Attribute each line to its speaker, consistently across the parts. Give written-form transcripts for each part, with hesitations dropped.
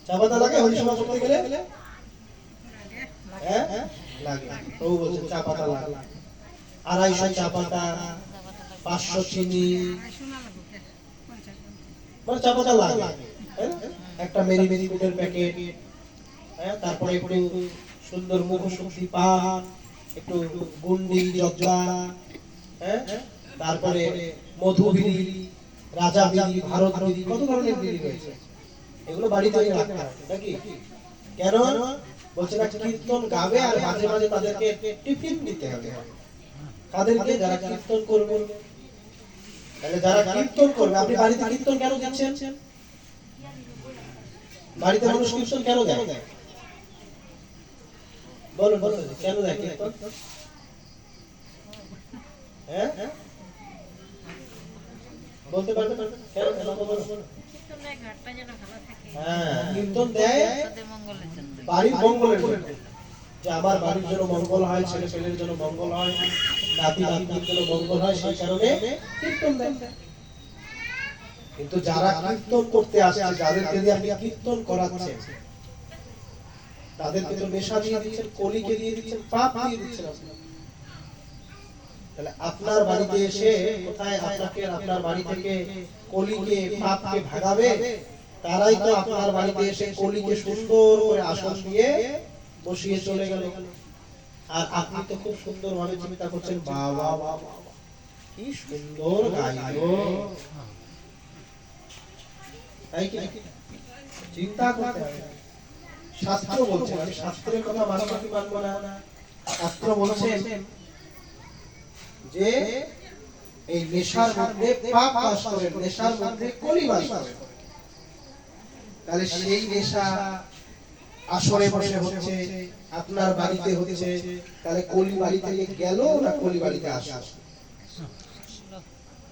Speaker 1: চা পাতা লাগে হরিসভা করতে গেলে? হ্যাঁ লাগে। ও বলছে চা পাতা লাগে, 250 চা পাতা, 500 চিনি, মানে চা পাতা লাগে। একটা মেরি মেরি গুড়ের প্যাকেট, হ্যাঁ, তারপরে একটু সুন্দর মুখশুদ্ধি পান, একটু গুন্ডি জর্দা, হ্যাঁ, তারপরে মধু বিড়ি, রাজা বিড়ি, ভারত বিড়ি, কত ধরনের বিড়ি রয়েছে। এগুলো বাড়িতে রাখতে হবে নাকি? কেন বলছে না, কীর্তন গাবে আর মাঝে মাঝে তাদেরকে টিফিন দিতে হবে। তাদেরকে যারা কীর্তন করবে, তাহলে যারা কীর্তন করবে, আপনি বাড়িতে কীর্তন কেন দিচ্ছেন? বাড়িতে মানুষ কীর্তন কেন দেয়? বলুন বলুন, কেন দেয় কীর্তন? হ্যাঁ বলতে পারবেন কেন? হ্যাঁ, কীর্তন দেয় বাড়ির মঙ্গলের জন্য, যে আমার বাড়ির জন্য মঙ্গল হয়, ছেলে ছেলের জন্য মঙ্গল হয়, নাতি নাতনির জন্য মঙ্গল হয়, সেই কারণে কীর্তন দেয়। কিন্তু যারা কীর্তন করতে আসছে, যাদেরকে দিয়ে আপনি কীর্তন করাচ্ছেন, তাদেরকে তো নেশা দিয়ে দিচ্ছেন, কলিকে দিয়ে দিচ্ছেন, পাপ দিয়ে দিচ্ছেন। তাহলে আপনার বাড়িতে এসে কোথায় আপনাকে আপনার বাড়ি থেকে কলিকে পাপকে ভাগাবে? তারাই তো আপনার বাড়িতে এসে কলিকে সুন্দর করে আসন দিয়ে বসিয়ে চলে গেল। আর আপনি তো খুব সুন্দর ভাবে চিন্তা করছেন, বাবা বাবা কি সুন্দর গাইলো, তাই কি? চিন্তা করতে হবে। শাস্ত্র বলছে, আমি শাস্ত্রের কথা মানব কি মানবো না? শাস্ত্র বলছেন যে এই নেশার মধ্যে পাপ বাস করে, নেশার মধ্যে কলি বাস করে। তাহলে সেই নেশা আসরে বসে হচ্ছে, আপনার বাড়িতে হচ্ছে, তাহলে কলি বাড়ি থেকে গেল না কলি বাড়িতে আসা?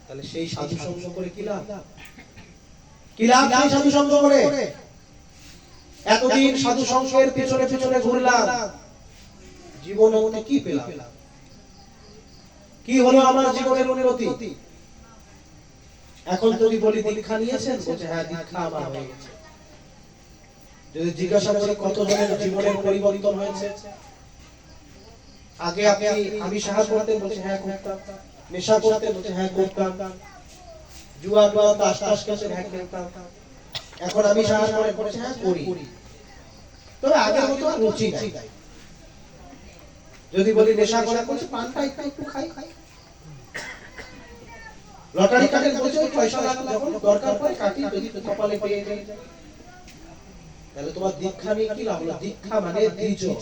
Speaker 1: তাহলে সেই সাধু সঙ্গ করে কি লাভ? কি লাভ সেই সাধু সঙ্গ করে? এতদিন সাধু সঙ্গের পেছনে পেছনে ঘুরলাম, জীবনে কি পেলাম? কি হলো আমার জীবনের উন্নতি? এখন যদি বলি দীক্ষা নিয়েছেন, বলছে হ্যাঁ দীক্ষা আমার হয়ে গেছে। যদি জিজ্ঞাসা করি কতজনের জীবনের পরিবর্তন হয়েছে? আগে আপনি আমি সাহায্য করতেন, বলছে হ্যাঁ করতাম। নেশা করতেন, বলছে হ্যাঁ করতাম। জুয়া টুয়া তাস টাস খেলতেন, হ্যাঁ খেলতাম। এখন আমি সাহায্য করে বলছে হ্যাঁ করি, তবে আগের মতো আর রুচি নাই। যদি বলি নেশা করে, বলছে পানটা একটু একটু খাই। লটারি কাটেন, বলছে ওই পয়সা যখন দরকার পড়ে কাটি, যদি কপালে পেয়ে যাই। তাহলে তোমার দীক্ষা নিয়ে কি লাভ হলো? দীক্ষা মানে দ্বিতীয়,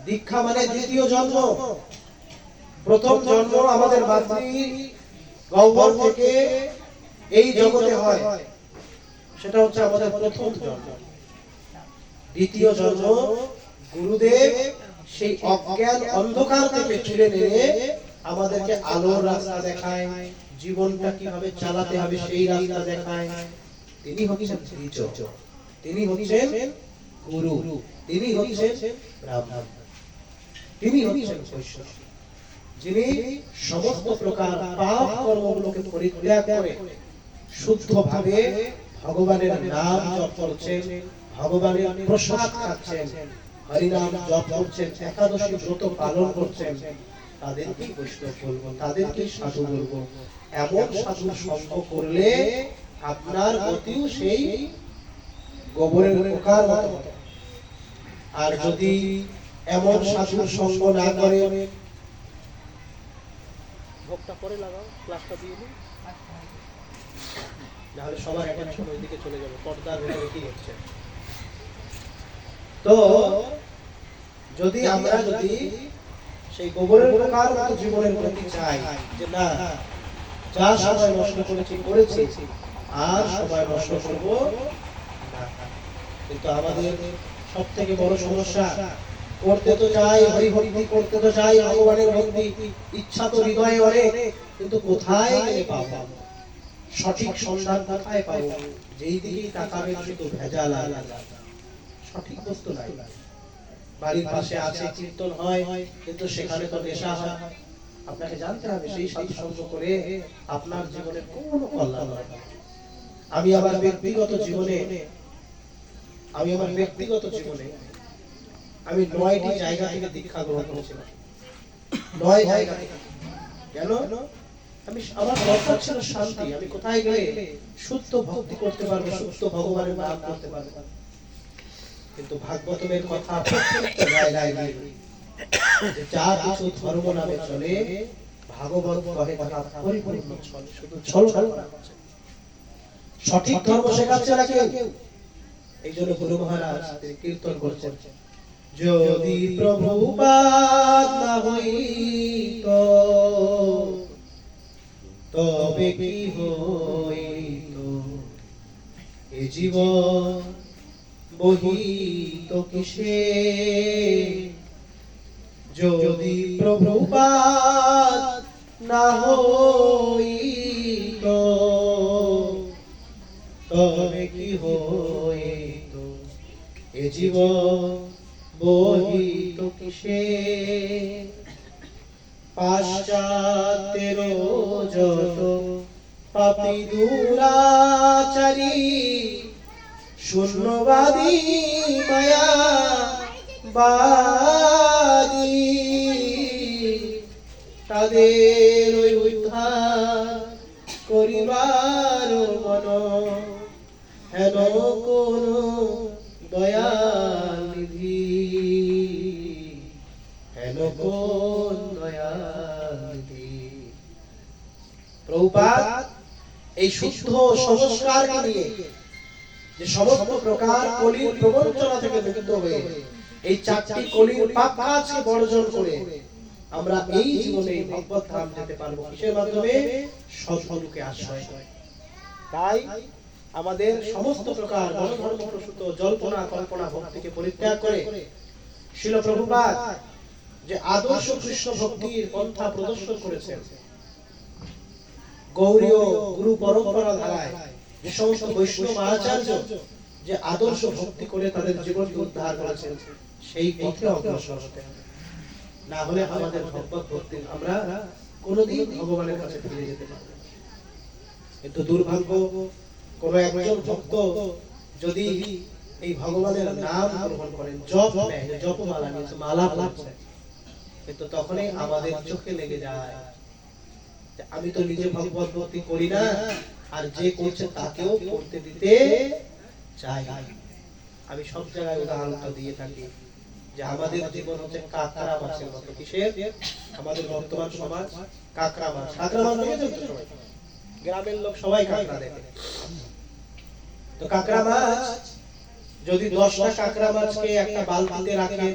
Speaker 1: দীক্ষা মানে দ্বিতীয় জন্ম। প্রথম জন্ম আমাদের মাতৃ গহ্বর থেকে এই জগতে হয়, সেটা হচ্ছে আমাদের প্রথম জন্ম। দ্বিতীয় জন্ম গুরুদেব সেই অজ্ঞান অন্ধকার থেকে তুলে নিয়ে আমাদেরকে আলোর রাস্তা দেখায়, জীবনটা কিভাবে চালাতে হবে সেই রাস্তা দেখায়। তিনি হচ্ছেন দ্বিজ, তিনি হচ্ছেন গুরু, তিনি হচ্ছেন ব্রাহ্মণ, তিনি হচ্ছেন বৈষ্ণব, যিনি সমস্ত প্রকার পাপ কর্মগুলোকে পরিত্যাগ করে শুদ্ধভাবে ভগবানের নাম জপ করছেন, ভগবানের প্রসাদ খাচ্ছেন, হরিনাম জপ করছেন, একাদশী ব্রত পালন করছেন। তাদেরকে বৈষ্ণব বলবো, তাদেরকে সাধু বলবো। এমন সাধুর সঙ্গ করলে আপনার গতিও সেই গোবরের পোকার মতো। আর যদি এমন সাধুর সঙ্গ না করে, ভোগটা পরে লাগাও, ক্লাসটা দিয়ে দিন, নাহলে সবার অ্যাটেনশন ওইদিকে চলে যাবে, পর্দার ভেতরে কি হচ্ছে। তো যদি আমরা যদি সেই গোবরের পোকার মতো জীবনের প্রতি চাই, যে না যা সময় নষ্ট করেছি আর সময় নষ্ট করব না। কিন্তু আমাদের সব থেকে বড় সমস্যা, করতে তো চাই হরি ভক্তি, করতে তো চাই ভগবানের ভক্তি, ইচ্ছা তো হৃদয়ে অনেক, কিন্তু কোথায় গেলে পাবো? সঠিক সন্ধান কোথায় পাবো? যেই দিকেই তাকাবে শুধু ভেজাল আর সঠিক বস্তু নাই। বাড়ির পাশে আছে কীর্তন হয়, কিন্তু সেখানে তো নেশা হয়। আপনাকে জানতে হবে সেই সাধু সঙ্গ করে আপনার জীবনে কোনো কল্যাণ হবে। আমি আবার ব্যক্তিগত জীবনে আমি আমার ব্যক্তিগত জীবনে আমি 9টি জায়গা থেকে দীক্ষা গ্রহণ করেছিলাম। 9 জায়গা থেকে। কেন? আমি আমার দরকার ছিল শান্তি। আমি কোথায় গেলে শুদ্ধ ভক্তি করতে পারবো, শুদ্ধ ভগবানের নাম করতে পারবো। কিন্তু ভাগবতের কথা প্রত্যেকটা জায়গায় যে যা কিছু ধর্ম নামে চলে, ভাগবত কহে তাহা পরিপূর্ণ চলে, শুধু ছলনা করা হচ্ছে। সঠিক ধর্ম শেখাচ্ছে না কেউ। এই জন্য গুরু মহারাজ কীর্তন করছেন, যদি প্রভুপাদ না হইত তবে কি হইত, এ জীবন বহিত কিসে, যদি প্রভুপাদ না হইত তবে কি হইত, এ জীবন বহিত কিসে। পাশ্চাত্যের যত পাপী দুরাচারী, শূন্যবাদী মায়া বাদী, তাদের ওই উদ্ধার করিবার মন, হেন কোন দয়াল নিধি, হেন কোন দয়াল নিধি। প্রভুপাদ এই শুদ্ধ সংস্কারকে নিয়ে যে সমস্ত প্রকার কলির প্রবঞ্চনা থেকে মুক্ত হয়ে এই 4টি কলির পাপ কাজকে বর্জন করে আমরা এই জীবনে ভগবত ধাম যেতে পারবো। কিসের মাধ্যমে? সৎগুরুকে আশ্রয় করে। তাই আমাদের সমস্ত প্রকার গণধর্ম প্রসূত জল্পনা কল্পনা ভক্তিকে পরিত্যাগ করে শ্রীল প্রভুপাদ যে আদর্শ কৃষ্ণ ভক্তির পন্থা প্রদর্শন করেছেন, গৌড়ীয় গুরু পরম্পরা ধারায় যে সমস্ত বৈষ্ণব আচার্য যে আদর্শ ভক্তি করে তাদের জীবনকে উদ্ধার করেছেন, সেই পথে অগ্রসর হতে হবে। না হলে আমাদের ভগবত ভক্তি আমরা কোনোদিন ভগবানের কাছে ফিরে যেতে পারব না। কিন্তু দুর্ভাগ্য, কোন একজন ভক্ত যদি এই ভগবানের নাম গ্রহণ করেন, জপ নেয়, জপমালা নিয়ে মালা পড়ছে, কিন্তু তখনই আমাদের চোখে লেগে যায় যে আমি তো নিজে ভগবত ভক্তি করি না, আর যে করছে তাকেও করতে দিতে চাই। আমি সব জায়গায় উদাহরণটা দিয়ে থাকি যে আমাদের জীবন হচ্ছে কাঁকড়া মাছের মতো। কিসের? আমাদের বর্তমান সমাজ কাঁকড়া মাছ। কাঁকড়া মাছ দেখেছেন তো সবাই? গ্রামের লোক সবাই কাঁকড়া দেখে। তো কাঁকড়া মাছ যদি 10টা কাঁকড়া মাছকে একটা বালতিতে রাখে,